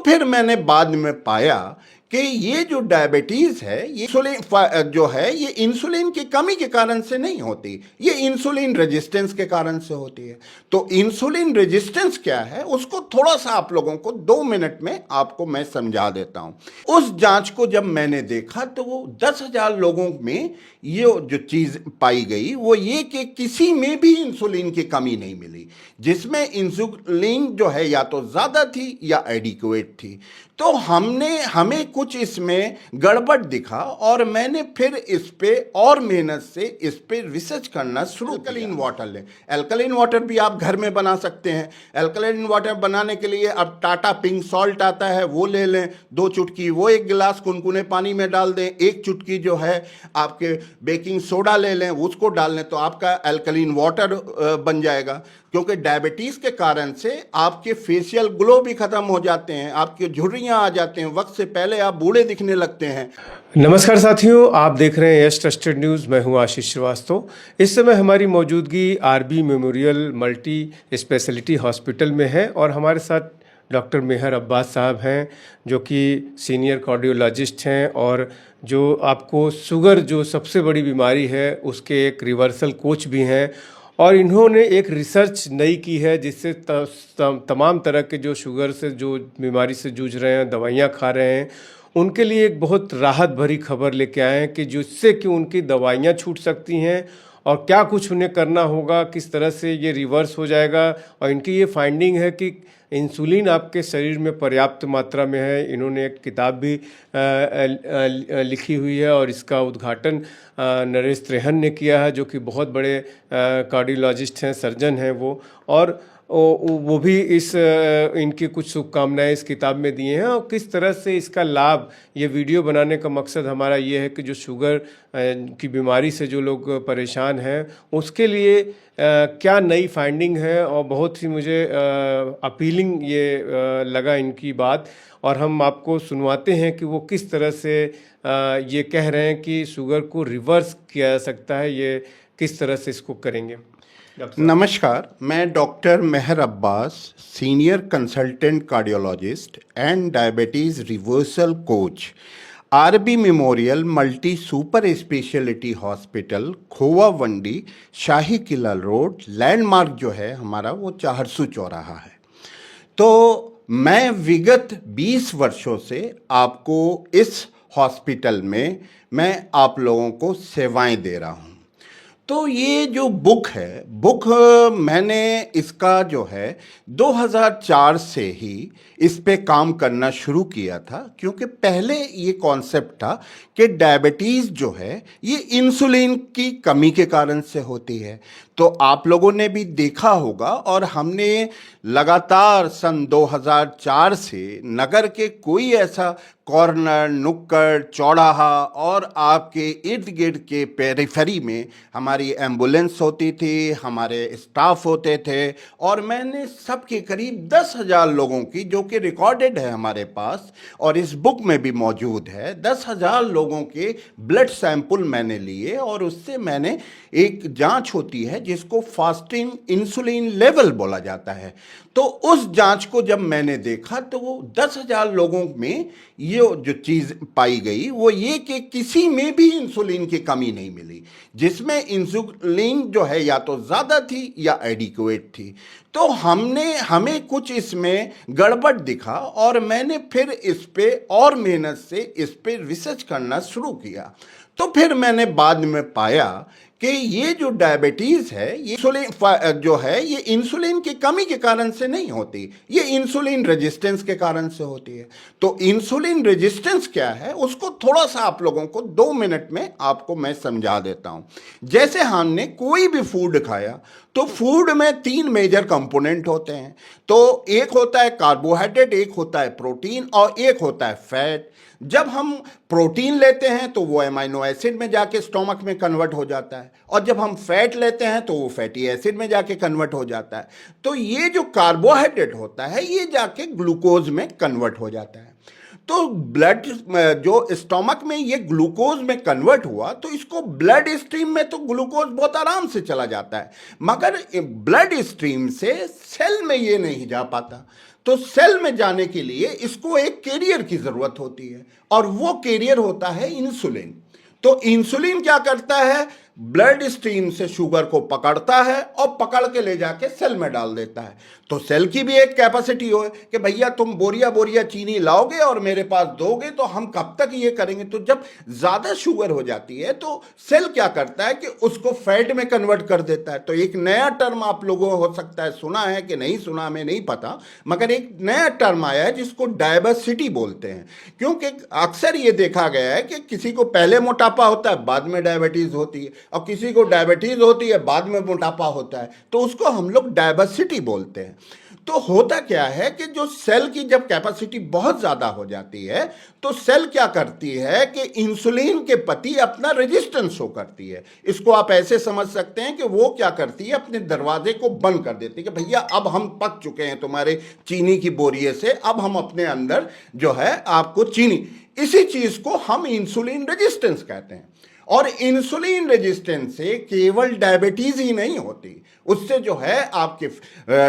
तो फिर मैंने बाद में पाया कि ये जो डायबिटीज़ है ये इंसुलिन जो है ये इंसुलिन की कमी के कारण से नहीं होती, ये इंसुलिन रेजिस्टेंस के कारण से होती है। तो इंसुलिन रेजिस्टेंस क्या है उसको थोड़ा सा आप लोगों को 2 मिनट में आपको मैं समझा देता हूँ। उस जांच को जब मैंने देखा तो वो 10,000 लोगों में ये जो चीज़ पाई गई वो ये कि किसी में भी इंसुलिन की कमी नहीं मिली, जिसमें इंसुलिन जो है या तो ज़्यादा थी या एडिक्वेट थी। तो हमें कुछ इसमें गड़बड़ दिखा और मैंने फिर इस पे और मेहनत से इस पे रिसर्च करना शुरू किया। अल्कलीन वाटर लें, अल्कलीन वाटर भी आप घर में बना सकते हैं। अल्कलीन वाटर बनाने के लिए अब टाटा पिंक सॉल्ट आता है वो ले लें, 2 चुटकी वो 1 गिलास कुनकुने पानी में डाल दें, 1 चुटकी जो है आपके बेकिंग सोडा ले लें उसको डाल लें तो आपका अल्कलीन वाटर बन जाएगा। क्योंकि डायबिटीज़ के कारण से आपके फेशियल ग्लो भी ख़त्म हो जाते हैं, आपके झुर्रियाँ आ जाते हैं, वक्त से पहले आप बूढ़े दिखने लगते हैं। नमस्कार साथियों, आप देख रहे हैं यस ट्रस्टेड न्यूज़। मैं हूं आशीष श्रीवास्तव। इस समय हमारी मौजूदगी RB memorial multi speciality hospital में है और हमारे साथ डॉक्टर मेहर अब्बास साहब हैं जो कि सीनियर कार्डियोलॉजिस्ट हैं और जो आपको शुगर जो सबसे बड़ी बीमारी है उसके एक रिवर्सल कोच भी हैं। और इन्होंने एक रिसर्च नई की है जिससे तमाम तरह के जो शुगर से जो बीमारी से जूझ रहे हैं, दवाइयाँ खा रहे हैं, उनके लिए एक बहुत राहत भरी खबर लेके आए हैं कि जिससे कि उनकी दवाइयाँ छूट सकती हैं और क्या कुछ उन्हें करना होगा, किस तरह से ये रिवर्स हो जाएगा। और इनकी ये फाइंडिंग है कि इंसुलिन आपके शरीर में पर्याप्त मात्रा में है। इन्होंने एक किताब भी लिखी हुई है और इसका उद्घाटन नरेश त्रेहन ने किया है जो कि बहुत बड़े कार्डियोलॉजिस्ट हैं, सर्जन हैं वो। और वो भी इनकी कुछ शुभकामनाएं इस किताब में दिए हैं और किस तरह से इसका लाभ, ये वीडियो बनाने का मकसद हमारा ये है कि जो शुगर की बीमारी से जो लोग परेशान हैं उसके लिए क्या नई फाइंडिंग है। और बहुत ही मुझे अपीलिंग ये लगा इनकी बात और हम आपको सुनवाते हैं कि वो किस तरह से ये कह रहे हैं कि शुगर को रिवर्स किया जा सकता है, ये किस तरह से इसको करेंगे। नमस्कार, मैं doctor Meher Abbas, senior consultant cardiologist and diabetes reversal coach, RB memorial multi super speciality hospital, खोवा वंडी, शाही किला रोड। लैंडमार्क जो है हमारा वो 400 चौराहा है। तो मैं विगत 20 वर्षों से आपको इस हॉस्पिटल में मैं आप लोगों को सेवाएं दे रहा हूँ। तो ये जो बुक है, मैंने इसका जो है 2004 से ही इस पे काम करना शुरू किया था, क्योंकि पहले ये कॉन्सेप्ट था कि डायबिटीज़ जो है ये इंसुलिन की कमी के कारण से होती है। तो आप लोगों ने भी देखा होगा और हमने लगातार सन 2004 से नगर के कोई ऐसा कॉर्नर, नुक्कड़, चौराहा और आपके इर्द गिर्द के पेरिफेरी में हमारी एम्बुलेंस होती थी, हमारे स्टाफ होते थे और मैंने सबके करीब 10,000 लोगों की, जो कि रिकॉर्डेड है हमारे पास और इस बुक में भी मौजूद है, 10,000 लोगों के ब्लड सैंपल मैंने लिए और उससे मैंने एक जांच होती है जिसको फास्टिंग इंसुलिन लेवल बोला जाता है। तो उस जांच को जब मैंने देखा तो वो 10,000 लोगों में ये जो चीज़ पाई गई वो ये कि किसी में भी इंसुलिन की कमी नहीं मिली, जिसमें इंसुलिन जो है या तो ज़्यादा थी या एडिक्वेट थी। तो हमें कुछ इसमें गड़बड़ दिखा और मैंने फिर इस पे और मेहनत से इस पे रिसर्च करना शुरू किया। तो फिर मैंने बाद में पाया कि ये जो डायबिटीज़ है ये इंसुलिन जो है ये इंसुलिन की कमी के कारण से नहीं होती, ये इंसुलिन रेजिस्टेंस के कारण से होती है। तो इंसुलिन रेजिस्टेंस क्या है उसको थोड़ा सा आप लोगों को 2 मिनट में आपको मैं समझा देता हूँ। जैसे हमने कोई भी फूड खाया तो फूड में 3 मेजर कंपोनेंट होते हैं। तो एक होता है कार्बोहाइड्रेट, एक होता है प्रोटीन और एक होता है फैट। जब हम प्रोटीन लेते हैं तो वो एमाइनो एसिड में जाके स्टोमक में कन्वर्ट हो जाता है और जब हम फैट लेते हैं तो वो फैटी एसिड में जाके कन्वर्ट हो जाता है। तो ये जो कार्बोहाइड्रेट होता है ये जाके ग्लूकोज में कन्वर्ट हो जाता है। तो ब्लड जो स्टोमक में ये ग्लूकोज में कन्वर्ट हुआ तो इसको ब्लड स्ट्रीम में तो ग्लूकोज बहुत आराम से चला जाता है, मगर ब्लड स्ट्रीम से सेल में ये नहीं जा पाता। तो सेल में जाने के लिए इसको एक कैरियर की जरूरत होती है, और वो कैरियर होता है इंसुलिन। तो इंसुलिन क्या करता है, ब्लड स्ट्रीम से शुगर को पकड़ता है और पकड़ के ले जाके सेल में डाल देता है। तो सेल की भी एक कैपेसिटी हो कि भैया तुम बोरिया बोरिया चीनी लाओगे और मेरे पास दोगे तो हम कब तक ये करेंगे। तो जब ज्यादा शुगर हो जाती है तो सेल क्या करता है कि उसको फैट में कन्वर्ट कर देता है। तो एक नया टर्म आप लोगों हो सकता है सुना है कि नहीं सुना, हमें नहीं पता, मगर एक नया टर्म आया है जिसको डायबेटिसिटी बोलते हैं। क्योंकि अक्सर ये देखा गया है कि किसी को पहले मोटापा होता है, बाद में डायबिटीज होती है, और किसी को डायबिटीज होती है, बाद में मोटापा होता है, तो उसको हम लोग डायबेटिसिटी बोलते हैं। तो होता क्या है कि जो सेल की जब कैपेसिटी बहुत ज्यादा हो जाती है तो सेल क्या करती है कि इंसुलिन के प्रति अपना रेजिस्टेंस शो करती है। इसको आप ऐसे समझ सकते हैं कि वो क्या करती है, अपने दरवाजे को बंद कर देती है कि भैया अब हम पक चुके हैं तुम्हारे चीनी की बोरिये से, अब हम अपने अंदर जो है आपको चीनी, इसी चीज को हम इंसुलिन रेजिस्टेंस कहते हैं। और इंसुलिन रेजिस्टेंस से केवल डायबिटीज ही नहीं होती, उससे जो है आपके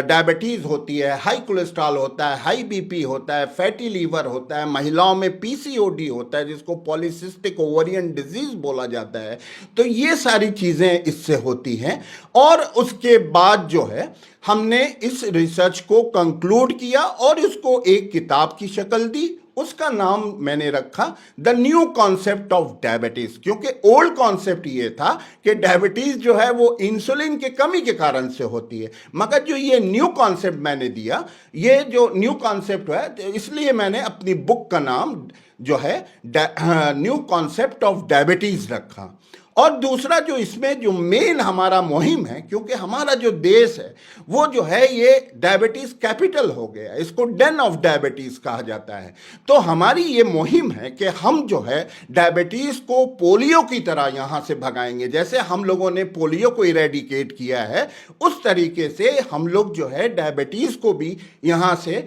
डायबिटीज होती है, हाई कोलेस्ट्रॉल होता है, हाई बीपी होता है, फैटी लीवर होता है, महिलाओं में पीसीओडी होता है जिसको पॉलीसिस्टिक ओवरियन डिजीज बोला जाता है। तो ये सारी चीजें इससे होती हैं। और उसके बाद जो है हमने इस रिसर्च को कंक्लूड किया और इसको एक किताब की शक्ल दी। उसका नाम मैंने रखा the new concept of diabetes, क्योंकि ओल्ड कॉन्सेप्ट ये था कि डायबिटीज जो है वो इंसुलिन की कमी के कारण से होती है, मगर जो ये न्यू कॉन्सेप्ट मैंने दिया, ये जो न्यू कॉन्सेप्ट है, तो इसलिए मैंने अपनी बुक का नाम जो है न्यू कॉन्सेप्ट ऑफ डायबिटीज रखा। और दूसरा जो इसमें जो मेन हमारा मुहिम है, क्योंकि हमारा जो देश है वो जो है ये डायबिटीज कैपिटल हो गया, इसको डेन ऑफ डायबिटीज कहा जाता है। तो हमारी ये मुहिम है कि हम जो है डायबिटीज को पोलियो की तरह यहाँ से भगाएंगे। जैसे हम लोगों ने पोलियो को इरेडिकेट किया है, उस तरीके से हम लोग जो है डायबिटीज को भी यहाँ से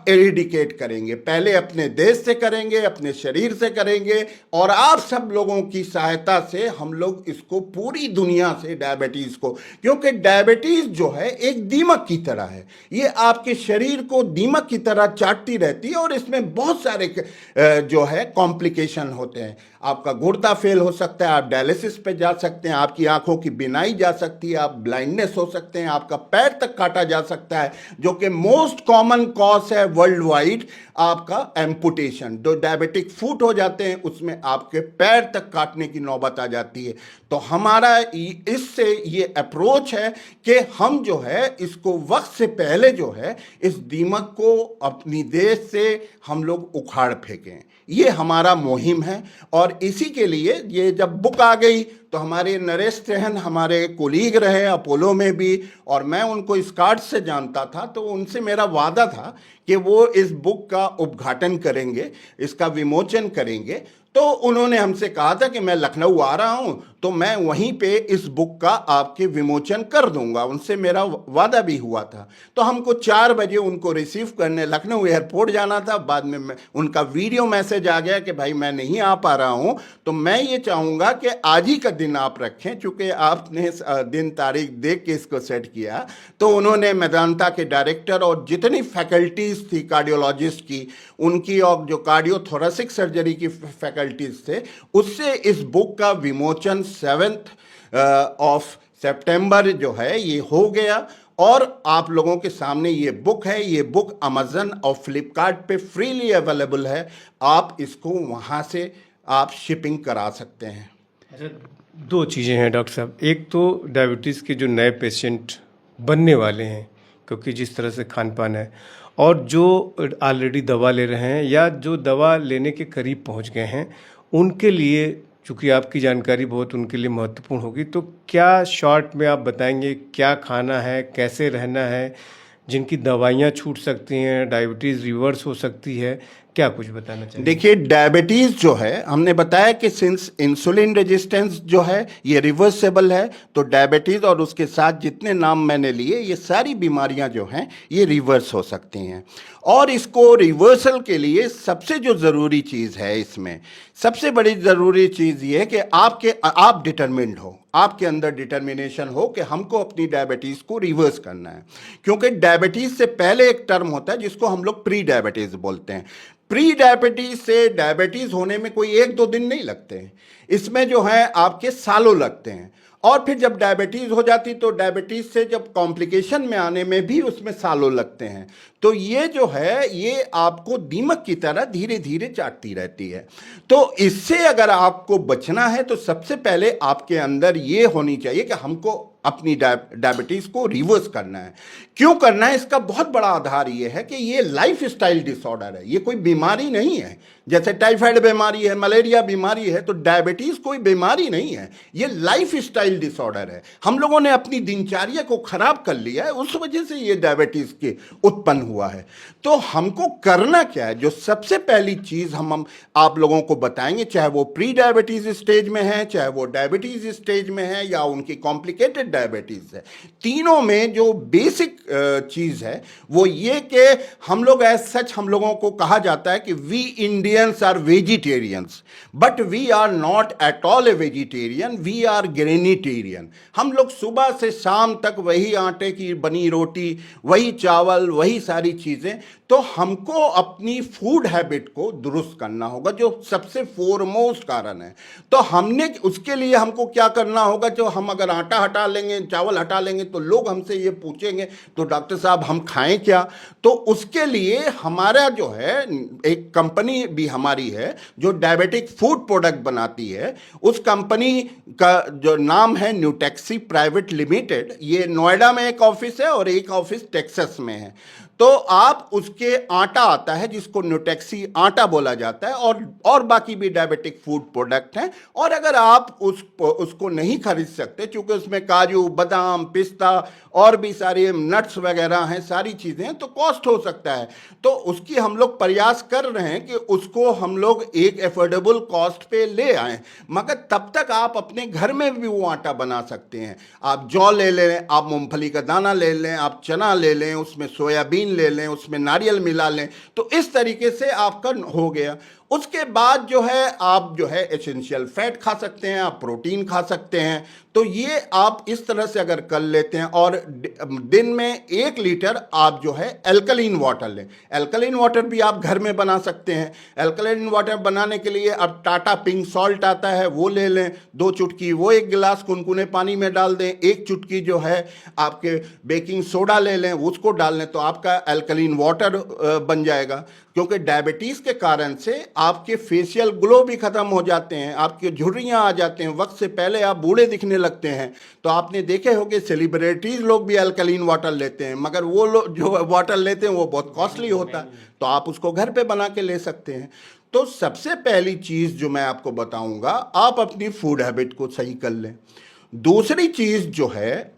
एरिडिकेट करेंगे। पहले अपने देश से करेंगे, अपने शरीर से करेंगे, और आप सब लोगों की सहायता से हम लोग इसको पूरी दुनिया से डायबिटीज को, क्योंकि डायबिटीज जो है एक दीमक की तरह है, ये आपके शरीर को दीमक की तरह चाटती रहती है और इसमें बहुत सारे जो है कॉम्प्लिकेशन होते हैं। आपका गुर्दा फेल हो सकता है, आप डायलिसिस पे जा सकते हैं, आपकी आंखों की बिनाई जा सकती है, आप ब्लाइंडनेस हो सकते हैं, आपका पैर तक काटा जा सकता है, जो कि मोस्ट कॉमन कॉज है वर्ल्ड वाइड आपका एम्पुटेशन। जो डायबिटिक फुट हो जाते हैं उसमें आपके पैर तक काटने की नौबत आ जाती है। तो हमारा इससे ये अप्रोच है कि हम जो है इसको वक्त से पहले जो है इस दीमक को अपनी देश से हम लोग उखाड़ फेंकें, ये हमारा मुहिम है। और इसी के लिए ये जब बुक आ गई तो हमारे नरेश त्रेहन हमारे कोलीग रहे अपोलो में भी, और मैं उनको इस कार्ड से जानता था, तो उनसे मेरा वादा था कि वो इस बुक का उद्घाटन करेंगे, इसका विमोचन करेंगे। तो उन्होंने हमसे कहा था कि मैं लखनऊ आ रहा हूं तो मैं वहीं पे इस बुक का आपके विमोचन कर दूंगा, उनसे मेरा वादा भी हुआ था। तो हमको 4 बजे उनको रिसीव करने लखनऊ एयरपोर्ट जाना था। बाद में उनका वीडियो मैसेज आ गया कि भाई मैं नहीं आ पा रहा हूं, तो मैं ये चाहूँगा कि आज ही का दिन आप रखें, चूँकि आपने दिन तारीख देख के इसको सेट किया। तो उन्होंने मेदांता के डायरेक्टर और जितनी फैकल्टीज़ थी कार्डियोलॉजिस्ट की, उनकी, और जो कार्डियोथोरेसिक सर्जरी की फैकल्टीज थे, उससे इस बुक का विमोचन 7 ऑफ सितंबर जो है ये हो गया। और आप लोगों के सामने ये बुक है। ये बुक अमेजन और फ्लिपकार्ट पे फ्रीली अवेलेबल है, आप इसको वहाँ से आप शिपिंग करा सकते हैं। अच्छा, 2 चीज़ें हैं डॉक्टर साहब। एक तो डायबिटीज़ के जो नए पेशेंट बनने वाले हैं, क्योंकि जिस तरह से खान पान है, और जो ऑलरेडी दवा ले रहे हैं या जो दवा लेने के करीब पहुंच गए हैं, उनके लिए, चूँकि आपकी जानकारी बहुत उनके लिए महत्वपूर्ण होगी, तो क्या शॉर्ट में आप बताएंगे क्या खाना है, कैसे रहना है, जिनकी दवाइयाँ छूट सकती हैं, डायबिटीज़ रिवर्स हो सकती है, क्या कुछ बताना चाहिए? देखिए, डायबिटीज जो है, हमने बताया कि सिंस इंसुलिन रेजिस्टेंस जो है ये रिवर्सेबल है, तो डायबिटीज और उसके साथ जितने नाम मैंने लिए, ये सारी बीमारियां जो हैं ये रिवर्स हो सकती हैं। और इसको रिवर्सल के लिए सबसे जो ज़रूरी चीज़ है, इसमें सबसे बड़ी ज़रूरी चीज़ ये है कि आप डिटरमिन्ड हो, आपके अंदर डिटर्मिनेशन हो कि हमको अपनी डायबिटीज़ को रिवर्स करना है। क्योंकि डायबिटीज़ से पहले एक टर्म होता है जिसको हम लोग प्री डायबिटीज़ बोलते हैं। प्री डायबिटीज़ से डायबिटीज़ होने में कोई 1-2 दिन नहीं लगते हैं, इसमें जो है आपके सालों लगते हैं। और फिर जब डायबिटीज़ हो जाती तो डायबिटीज़ से जब कॉम्प्लिकेशन में आने में भी उसमें सालों लगते हैं। तो ये जो है ये आपको दीमक की तरह धीरे धीरे चाटती रहती है। तो इससे अगर आपको बचना है तो सबसे पहले आपके अंदर ये होनी चाहिए कि हमको अपनी डायबिटीज़ को रिवर्स करना है। क्यों करना है, इसका बहुत बड़ा आधार ये है कि ये लाइफ स्टाइल डिसऑर्डर है, ये कोई बीमारी नहीं है। जैसे टाइफाइड बीमारी है, मलेरिया बीमारी है, तो डायबिटीज़ कोई बीमारी नहीं है, ये लाइफ स्टाइल डिसऑर्डर है। हम लोगों ने अपनी दिनचर्या को खराब कर लिया है, उस वजह से ये डायबिटीज़ के उत्पन्न हुआ है। तो हमको करना क्या है, जो सबसे पहली चीज़ हम आप लोगों को बताएंगे, चाहे वो प्री डायबिटीज़ स्टेज में है, चाहे वो डायबिटीज़ स्टेज में है, या उनकी कॉम्प्लिकेटेड डायबिटीज़ है, तीनों में जो बेसिक चीज़ है वो ये कि हम लोग एज सच हम लोगों को कहा जाता है कि we Indians are vegetarians, but we are not at all a vegetarian, we are grainitarian. हम लोग सुबह से शाम तक वही आटे की बनी रोटी, वही चावल, वही सारी चीज़ें। तो हमको अपनी फूड हैबिट को दुरुस्त करना होगा, जो सबसे फोरमोस्ट कारण है। तो हमने उसके लिए हमको क्या करना होगा, जो हम अगर आटा हटा लेंगे, चावल हटा लेंगे, तो लोग हमसे ये पूछेंगे तो डॉक्टर साहब हम खाएं क्या। तो उसके लिए हमारा जो है एक कंपनी भी हमारी है जो डायबिटिक फूड प्रोडक्ट बनाती है। उस कंपनी का जो नाम है न्यूटेक्सी प्राइवेट लिमिटेड। ये नोएडा में एक ऑफिस है और एक ऑफिस टेक्सास में है। तो आप उसके आटा आता है जिसको न्यूटेक्सी आटा बोला जाता है, और बाकी भी डायबिटिक फूड प्रोडक्ट हैं। और अगर आप उसको नहीं खरीद सकते, क्योंकि उसमें काजू, बादाम, पिस्ता और भी सारे नट्स वगैरह हैं, सारी चीज़ें हैं, तो कॉस्ट हो सकता है। तो उसकी हम लोग प्रयास कर रहे हैं कि उसको हम लोग एक एफोर्डेबल कॉस्ट पे ले आएँ। मगर तब तक आप अपने घर में भी वो आटा बना सकते हैं। आप जौ ले लें, आप मूंगफली का दाना ले लें, आप चना ले लें, उसमें सोयाबीन ले लें, उसमें नारियल मिला लें। तो इस तरीके से आपका हो गया। उसके बाद जो है आप जो है एसेंशियल फैट खा सकते हैं, आप प्रोटीन खा सकते हैं। तो ये आप इस तरह से अगर कर लेते हैं, और दिन में 1 लीटर आप जो है एल्कलीन वाटर लें। एल्कलीन वाटर भी आप घर में बना सकते हैं। एल्कलीन वाटर बनाने के लिए अब टाटा पिंक सॉल्ट आता है, वो ले लें 2 चुटकी, वो 1 गिलास कुनकुने पानी में डाल दें। 1 चुटकी जो है आपके बेकिंग सोडा ले लें, उसको डाल लें, तो आपका एल्कलीन वाटर बन जाएगा। क्योंकि डायबिटीज़ के कारण से आपके फेशियल ग्लो भी ख़त्म हो जाते हैं, आपके झुर्रियाँ आ जाते हैं, वक्त से पहले आप बूढ़े दिखने लगते हैं। तो आपने देखे होंगे सेलिब्रिटीज़ लोग भी अल्कलीन वाटर लेते हैं, मगर वो लोग जो वाटर लेते हैं वो बहुत कॉस्टली होता है। तो आप उसको घर पे बना के ले सकते हैं। तो सबसे पहली चीज़ जो मैं आपको बताऊंगा, आप अपनी फूड हैबिट को सही कर लें। दूसरी चीज़ जो है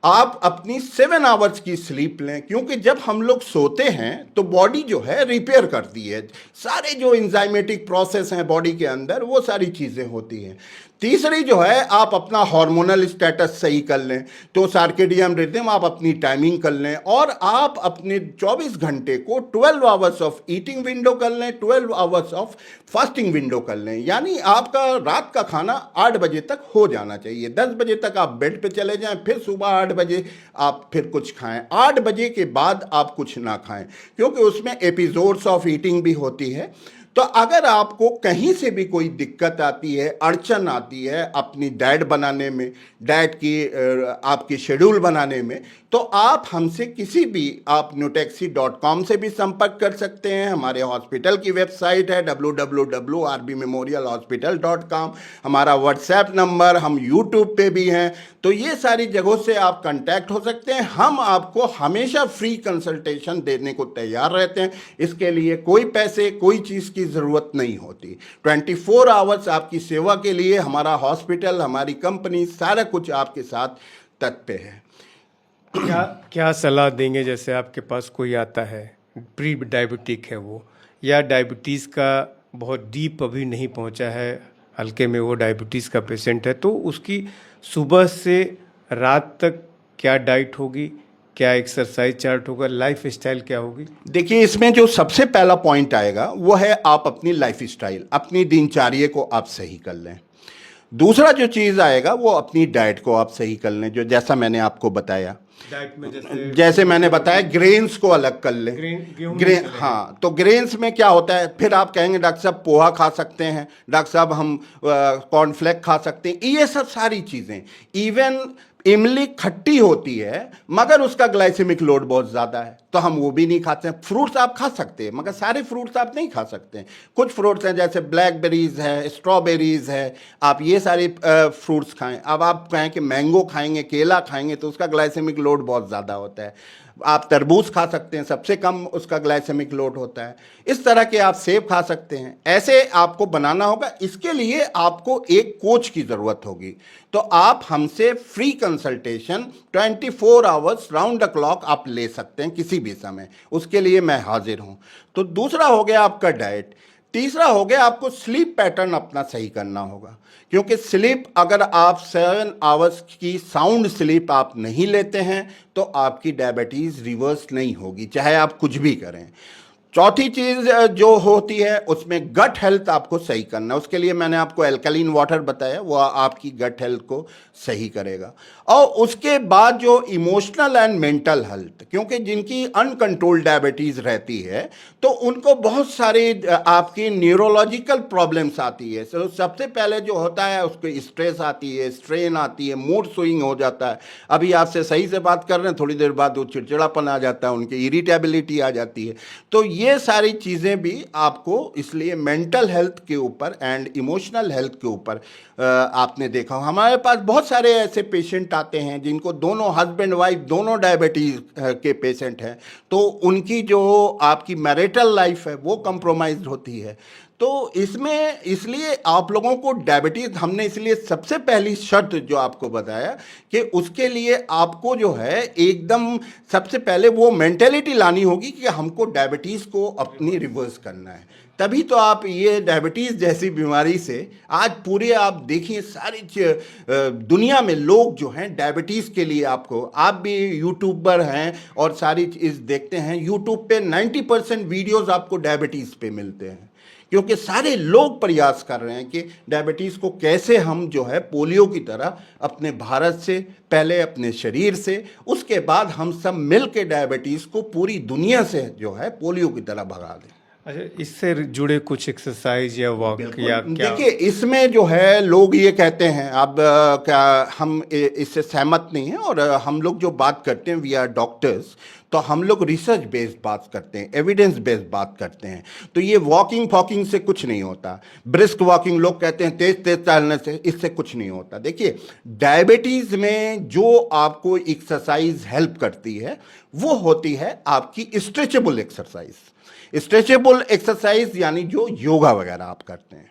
आप अपनी 7 आवर्स की स्लीप लें, क्योंकि जब हम लोग सोते हैं तो बॉडी जो है रिपेयर करती है, सारे जो इंजाइमेटिक प्रोसेस हैं बॉडी के अंदर, वो सारी चीज़ें होती हैं। तीसरी जो है आप अपना हार्मोनल स्टेटस सही कर लें, तो सर्केडियन रिदम आप अपनी टाइमिंग कर लें, और आप अपने 24 घंटे को 12 आवर्स ऑफ ईटिंग विंडो कर लें, 12 आवर्स ऑफ फास्टिंग विंडो कर लें। यानी आपका रात का खाना 8 बजे तक हो जाना चाहिए। 10 बजे तक आप बेड पे चले जाएं, फिर सुबह 8 बजे आप फिर कुछ खाएं। 8 बजे के बाद आप कुछ ना खाएं, क्योंकि उसमें एपिसोड्स ऑफ ईटिंग भी होती है। तो अगर आपको कहीं से भी कोई दिक्कत आती है, अड़चन आती है अपनी डाइट बनाने में, डाइट की आपकी शेड्यूल बनाने में, तो आप हमसे किसी भी आप nuteksi.com से भी संपर्क कर सकते हैं। हमारे हॉस्पिटल की वेबसाइट है www.rbmemorialhospital.com। हमारा व्हाट्सएप नंबर, हम यूट्यूब पे भी हैं। तो ये सारी जगहों से आप कांटेक्ट हो सकते हैं। हम आपको हमेशा फ्री कंसल्टेशन देने को तैयार रहते हैं। इसके लिए कोई पैसे, कोई चीज़ की ज़रूरत नहीं होती। 24 आवर्स आपकी सेवा के लिए हमारा हॉस्पिटल, हमारी कंपनी, सारा कुछ आपके साथ तत्पर है। क्या सलाह देंगे, जैसे आपके पास कोई आता है प्री डायबिटिक है वो, या डायबिटीज़ का बहुत डीप अभी नहीं पहुंचा है, हल्के में वो डायबिटीज़ का पेशेंट है, तो उसकी सुबह से रात तक क्या डाइट होगी, क्या एक्सरसाइज चार्ट होगा, लाइफ स्टाइल क्या होगी? देखिए, इसमें जो सबसे पहला पॉइंट आएगा वो है आप अपनी लाइफ स्टाइल, अपनी दिनचर्या को आप सही कर लें। दूसरा जो चीज़ आएगा वो अपनी डाइट को आप सही कर लें, जो जैसा मैंने आपको बताया। डाइट में जैसे मैंने बताया ग्रेन्स को अलग कर लें। गेहूं ग्रेन, हाँ, तो ग्रेन्स में क्या होता है, फिर आप कहेंगे डॉक्टर साहब पोहा खा सकते हैं, डॉक्टर साहब हम कॉर्नफ्लेक्स खा सकते हैं, ये सब सारी चीज़ें। इवन इमली खट्टी होती है मगर उसका ग्लाइसेमिक लोड बहुत ज़्यादा है, तो हम वो भी नहीं खाते हैं। फ्रूट्स आप खा सकते हैं मगर सारे फ्रूट्स आप नहीं खा सकते हैं। कुछ फ्रूट्स हैं जैसे ब्लैकबेरीज है, स्ट्रॉबेरीज है, आप ये सारे फ्रूट्स खाएं। अब आप कहें कि मैंगो खाएंगे, केला खाएंगे, तो उसका ग्लाइसेमिक लोड बहुत ज़्यादा होता है। आप तरबूज खा सकते हैं, सबसे कम उसका ग्लाइसेमिक लोड होता है। इस तरह के आप सेब खा सकते हैं। ऐसे आपको बनाना होगा। इसके लिए आपको एक कोच की ज़रूरत होगी। तो आप हमसे free consultation 24 hours round the clock आप ले सकते हैं किसी भी समय, उसके लिए मैं हाजिर हूँ। तो दूसरा हो गया आपका डाइट। तीसरा हो गया आपको स्लीप पैटर्न अपना सही करना होगा, क्योंकि स्लीप अगर आप 7 आवर्स की साउंड स्लीप आप नहीं लेते हैं तो आपकी डायबिटीज़ रिवर्स नहीं होगी, चाहे आप कुछ भी करें। चौथी चीज़ जो होती है उसमें गट हेल्थ आपको सही करना है। उसके लिए मैंने आपको एल्कलीन वाटर बताया, वो आपकी गट हेल्थ को सही करेगा। और उसके बाद जो इमोशनल एंड मेंटल हेल्थ, क्योंकि जिनकी अनकंट्रोल्ड डायबिटीज़ रहती है तो उनको बहुत सारी आपकी न्यूरोलॉजिकल प्रॉब्लम्स आती है। तो सबसे पहले जो होता है उसको स्ट्रेस आती है, स्ट्रेन आती है, मूड स्विंग हो जाता है। अभी आपसे सही से बात कर रहे हैं, थोड़ी देर बाद वो चिड़चिड़ापन आ जाता है, उनकी इरिटेबिलिटी आ जाती है। तो ये सारी चीज़ें भी आपको, इसलिए मेंटल हेल्थ के ऊपर एंड इमोशनल हेल्थ के ऊपर आपने देखा हो। हमारे पास बहुत सारे ऐसे पेशेंट आते हैं जिनको दोनों हस्बैंड वाइफ दोनों डायबिटीज़ के पेशेंट हैं, तो उनकी जो आपकी मैरिटल लाइफ है वो कंप्रोमाइज्ड होती है। तो इसमें इसलिए आप लोगों को डायबिटीज़, हमने इसलिए सबसे पहली शर्त जो आपको बताया कि उसके लिए आपको जो है एकदम सबसे पहले वो मेंटेलिटी लानी होगी कि हमको डायबिटीज़ को अपनी रिवर्स करना है। तभी तो आप ये डायबिटीज़ जैसी बीमारी से आज पूरे आप देखिए सारी दुनिया में लोग जो हैं डायबिटीज़ के लिए, आपको, आप भी यूट्यूबर हैं और सारी चीज़ देखते हैं, यूट्यूब पे 90% वीडियोज़ आपको डायबिटीज़ पे मिलते हैं, क्योंकि सारे लोग प्रयास कर रहे हैं कि डायबिटीज़ को कैसे हम जो है पोलियो की तरह अपने भारत से, पहले अपने शरीर से, उसके बाद हम सब मिल के डायबिटीज़ को पूरी दुनिया से जो है पोलियो की तरह भगा दें। अच्छा, इससे जुड़े कुछ एक्सरसाइज या वॉक या क्या? देखिए, इसमें जो है लोग ये कहते हैं, अब क्या हम इससे सहमत नहीं हैं, और हम लोग जो बात करते हैं, वी आर डॉक्टर्स, तो हम लोग रिसर्च बेस्ड बात करते हैं, एविडेंस बेस्ड बात करते हैं। तो ये वॉकिंग फॉकिंग से कुछ नहीं होता। ब्रिस्क वॉकिंग लोग कहते हैं तेज तेज चलने से, इससे कुछ नहीं होता। देखिए, डायबिटीज़ में जो आपको एक्सरसाइज हेल्प करती है वो होती है आपकी स्ट्रेचेबल एक्सरसाइज। स्ट्रेचेबल एक्सरसाइज यानी जो योगा वगैरह आप करते हैं,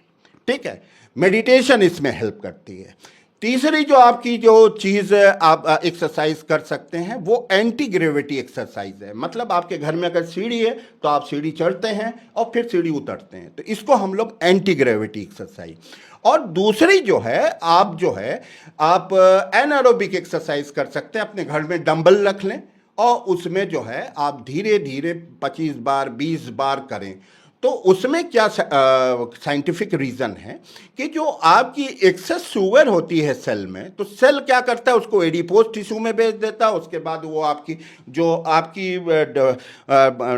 ठीक है। मेडिटेशन इसमें हेल्प करती है। तीसरी जो आपकी जो चीज़ आप एक्सरसाइज कर सकते हैं वो एंटी ग्रेविटी एक्सरसाइज है। मतलब आपके घर में अगर सीढ़ी है तो आप सीढ़ी चढ़ते हैं और फिर सीढ़ी उतरते हैं, तो इसको हम लोग एंटी ग्रेविटी एक्सरसाइज। और दूसरी जो है आप एनारोबिक एक्सरसाइज कर सकते हैं। अपने घर में डंबल रख लें और उसमें जो है आप धीरे धीरे 25 बार 20 बार करें। तो उसमें क्या साइंटिफिक रीज़न है कि जो आपकी एक्सेस शुगर होती है सेल में, तो सेल क्या करता है, उसको एडिपोज टिश्यू में भेज देता है। उसके बाद वो आपकी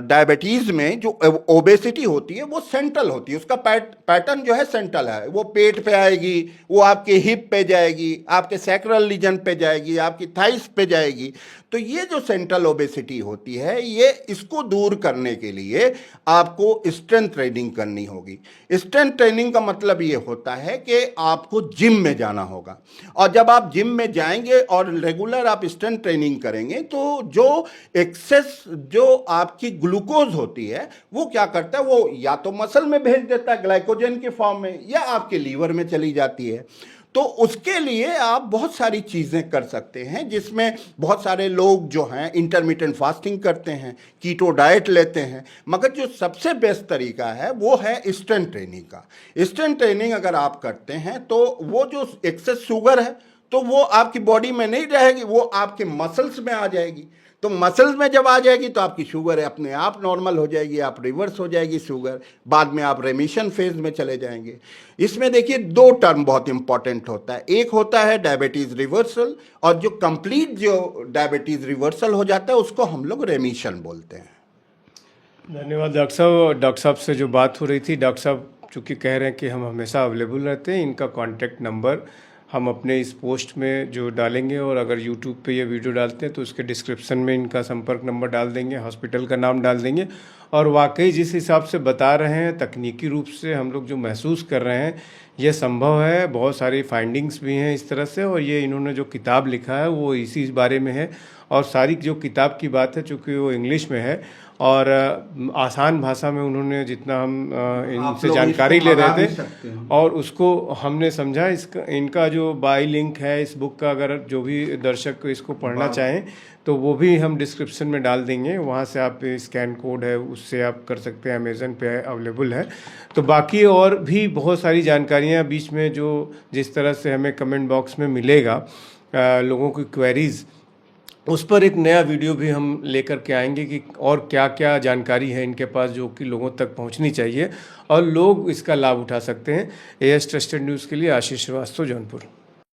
डायबिटीज़ में जो ओबेसिटी होती है वो सेंट्रल होती है, उसका पैटर्न जो है सेंट्रल है। वो पेट पे आएगी, वो आपके हिप पे जाएगी, आपके सैक्रल रीजन पे जाएगी, आपकी थाइस पे जाएगी। तो ये जो सेंट्रल ओबेसिटी होती है, ये इसको दूर करने के लिए आपको स्ट्रेंथ ट्रेनिंग करनी होगी। स्ट्रेंथ ट्रेनिंग का मतलब ये होता है कि आपको जिम में जाना होगा, और जब आप जिम में जाएंगे और रेगुलर आप स्ट्रेंथ ट्रेनिंग करेंगे तो जो एक्सेस जो आपकी ग्लूकोज होती है वो क्या करता है, वो या तो मसल में भेज देता है ग्लाइकोजन के फॉर्म में, या आपके लीवर में चली जाती है। तो उसके लिए आप बहुत सारी चीज़ें कर सकते हैं, जिसमें बहुत सारे लोग जो हैं इंटरमिटेंट फास्टिंग करते हैं, कीटो डाइट लेते हैं, मगर जो सबसे बेस्ट तरीका है वो है स्ट्रेंथ ट्रेनिंग का। स्ट्रेंथ ट्रेनिंग अगर आप करते हैं तो वो जो एक्सेस शुगर है तो वो आपकी बॉडी में नहीं रहेगी, वो आपके मसल्स में आ जाएगी। तो मसल्स में जब आ जाएगी तो आपकी शुगर अपने आप नॉर्मल हो जाएगी, आप रिवर्स हो जाएगी शुगर, बाद में आप रेमिशन फेज में चले जाएंगे। इसमें देखिए दो टर्म बहुत इंपॉर्टेंट होता है, एक होता है डायबिटीज रिवर्सल, और जो कंप्लीट जो डायबिटीज रिवर्सल हो जाता है उसको हम लोग रेमिशन बोलते हैं। धन्यवाद डॉक्टर साहब। डॉक्टर साहब से जो बात हो रही थी, डॉक्टर साहब चूँकि कह रहे हैं कि हम हमेशा अवेलेबल रहते हैं, इनका कॉन्टैक्ट नंबर हम अपने इस पोस्ट में जो डालेंगे, और अगर यूट्यूब पे ये वीडियो डालते हैं तो उसके डिस्क्रिप्शन में इनका संपर्क नंबर डाल देंगे, हॉस्पिटल का नाम डाल देंगे। और वाकई जिस हिसाब से बता रहे हैं, तकनीकी रूप से हम लोग जो महसूस कर रहे हैं ये संभव है। बहुत सारी फाइंडिंग्स भी हैं इस तरह से, और ये इन्होंने जो किताब लिखा है वो इसी बारे में है। और सारी जो किताब की बात है, चूँकि वो इंग्लिश में है और आसान भाषा में उन्होंने जितना हम इनसे जानकारी ले रहे थे, और उसको हमने समझा। इसका इनका जो बाई लिंक है इस बुक का, अगर जो भी दर्शक इसको पढ़ना चाहें तो वो भी हम डिस्क्रिप्शन में डाल देंगे, वहाँ से आप स्कैन कोड है उससे आप कर सकते हैं, अमेज़न पे अवेलेबल है। तो बाकी और भी बहुत सारी जानकारियाँ बीच में जो जिस तरह से हमें कमेंट बॉक्स में मिलेगा लोगों की क्वेरीज़, उस पर एक नया वीडियो भी हम लेकर के आएंगे कि और क्या क्या जानकारी है इनके पास जो कि लोगों तक पहुंचनी चाहिए और लोग इसका लाभ उठा सकते हैं। एएस ट्रस्टेड न्यूज़ के लिए आशीष श्रीवास्तव, जौनपुर।